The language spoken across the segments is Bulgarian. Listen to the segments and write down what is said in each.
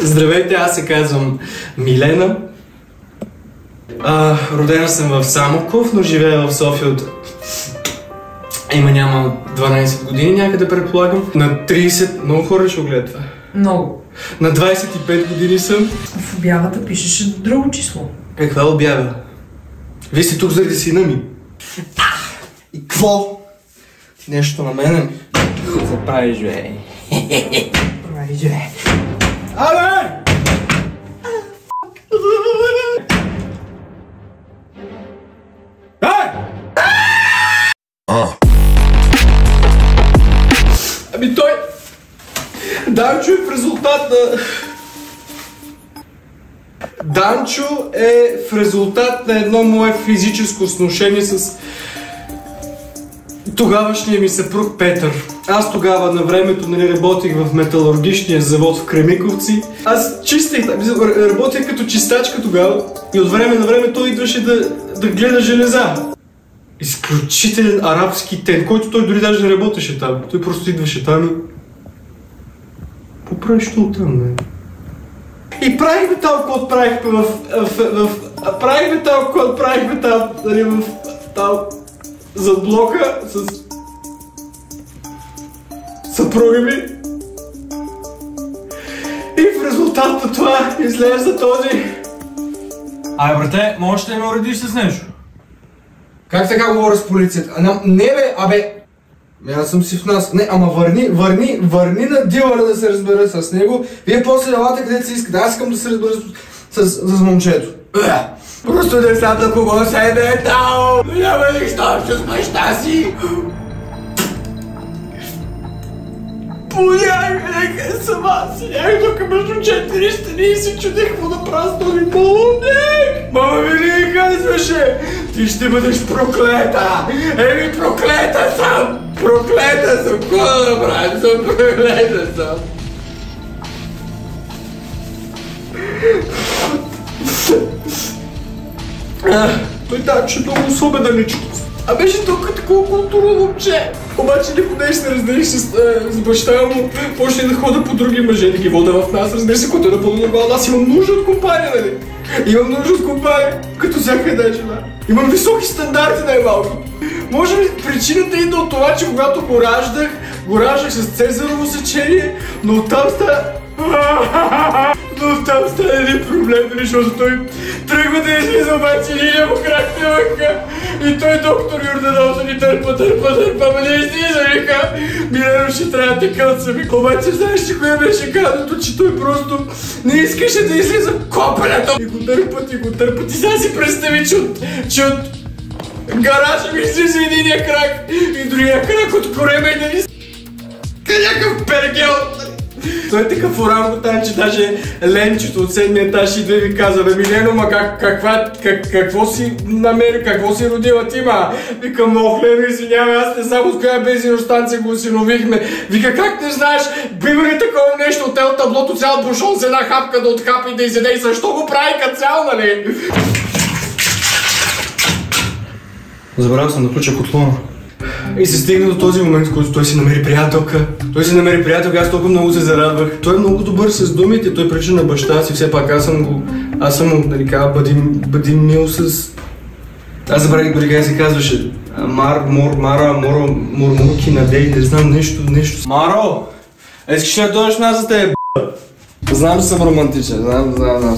Здравейте, аз се казвам Милена. Родена съм в Самоков, но живея в София от... няма 12 години някъде, предполагам. На 30... Много хора ще го гледат това. Много. На 25 години съм. В обявата пишеше друго число. Каква обява? Вие сте тук заради сина ми. И какво? Ти нещо на мене? Какво правиш, бе? Правиш, бе? Абе! Ами той... Данчо е в резултат на... Данчо е в резултат на едно мое физическо сношение с тогавашния ми съпруг Петър. Аз тогава на времето работих в металургичния завод в Кремиковци. Аз чистих, работех като чистачка тогава и от време на време той идваше да гледа железа. Изключителен арабски тен, който той дори даже не работеше там. Той просто идваше там и... Какво правиш тук там, бе? И правихме там, какво правихме правихме там, какво правихме там, там, зад блока с съпруга ми. И в резултат на това излезе този... Абе, брате, можеш ли да ме уредиш с нещо? Как така говоря с полицията? Не бе, абе... Аз съм си в нас. Не, ама върни на дилъра да се разбера с него. Вие после елате където се искате. Аз искам да се разбера с момчето. Просто не знам на кого се е метал. Няма нищо общо с баща си. Понякога съм аз. Седях тук между 4 стени и си чудех какво да правя с този малумник. Мама ми не казваше: ти ще бъдеш проклета. Еми, проклета съм. Проклета съм. Какво да направя? Съм проклета съм. Той Данчо е много особена личност. А беше толкова такова културно момче. Обаче не ходеш да раздадеш с баща му, почне да хода по други мъже, да ги вода в нас, разбира се, което е напълно нормално. Аз имам нужда от компания, нали? Имам нужда от компания, като всяка една жена. Имам високи стандарти, най-малко. Може би причината идва от това, че когато го раждах с цезарово сечение, но оттам стана един проблем, защото той тръгва да излиза, обаче линия му крак не лъка. И той доктор Йорданов ни търпа, ама не излиза, вика. Милено ще трябва да кълца, вика. Обаче знаеш ли кое беше гадото, че той просто не искаше да излиза копелето. И го търпат и сега си представи, че от гаража ми излиза единия крак и другия крак от корема и да ни някакъв пергел. Той е такъв орангутан, че даже Ленчето от 7-ми етаж идва и ви казва: бе, Милено, ма какво си намери, какво си родила ти, ма? Викам: ох, Лено, извинявай, аз не само с коя бензиностанция го осиновихме. Вика: как не знаеш, бива ли такова нещо от ел таблото, цял бушон с една хапка да отхапи да изяде и защо го прави като цял, нали? Забравял съм да ключа котлона. И се стигна до този момент, в който той си намери приятелка. Аз толкова много се зарадвах. Той е много добър с думите, той прилича на баща си, все пак аз съм му, нали казва, бъди мил с... Аз забравих дори как се казваше. Мурмурки, надей, не знам, нещо. Маро! Искаш ли да дойдеш нас за теб, б***? Знам, че съм романтичен, знам.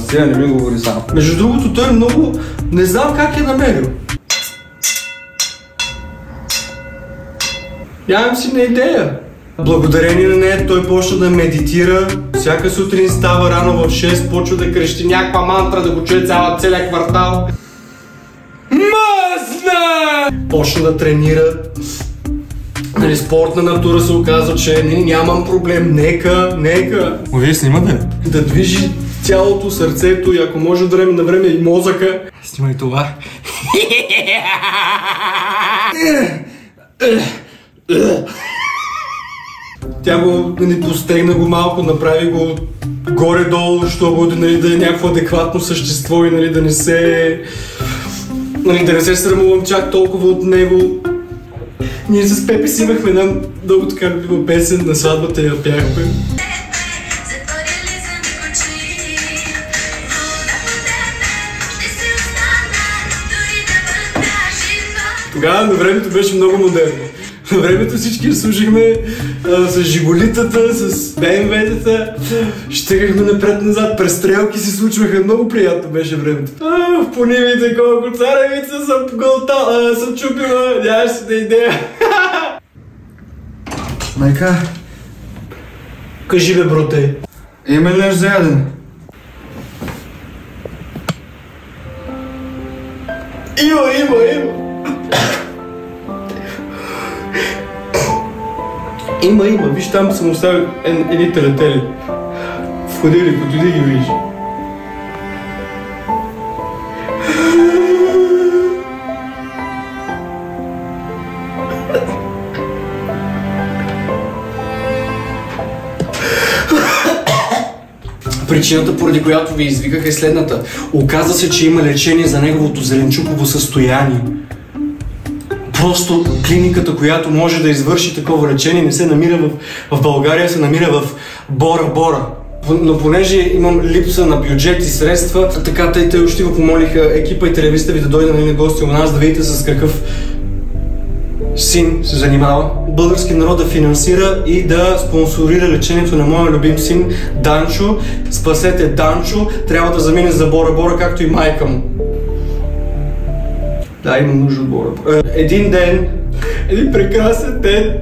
Сега не ми говори сам. Между другото, той е много... Не знам как е намерил. Нямам си на идея. Благодарение на нея той почна да медитира. Всяка сутрин става рано в 6, почва да крещи някаква мантра, да го чуе целия квартал. Мазна! Почна да тренира. Нали, спортна натура се оказва, че нямам проблем. Нека. О, вие снимате? Да движи цялото, сърцето и ако може от време на време и мозъка. Снимай това. Тя го постегна го малко, направи го горе-долу, защото да е някакво адекватно същество и да не се срамувам чак толкова от него. Ние с Пепи си имахме една много така любима песен, на сватбата я пяхме. Тогава на времето беше много модерно. На времето всички служихме с жигулитата, с БМВ-тата, щегахме напред-назад, престрелки се случваха, много приятно беше времето. В понимите колко царевица съм чупила, нямаш си да идея. Майка, Кажи бе, броте. има ли нещо за ядене? Има. Има. Виж, там съм оставил едни телетели. В ходилник, отиди ги видиш. Причината, поради която ви извиках, е следната. Оказва се, че има лечение за неговото зеленчуково състояние. Просто клиниката, която може да извърши такова лечение, не се намира в България, се намира в Бора Бора. Но понеже имам липса на бюджет и средства, така те още ви помолиха екипа и телевизията ви да дойде на гости у нас, да видите с какъв син се занимава. Български народ да финансира и да спонсорира лечението на моя любим син Данчо. Спасете Данчо, трябва да замине за Бора Бора, както и майка му. Да, имам нужда от Бора Бора. Един ден, един прекрасен ден,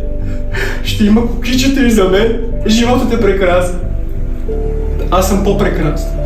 ще има кукичета и за мен. Животът е прекрасен. Аз съм по-прекрасен.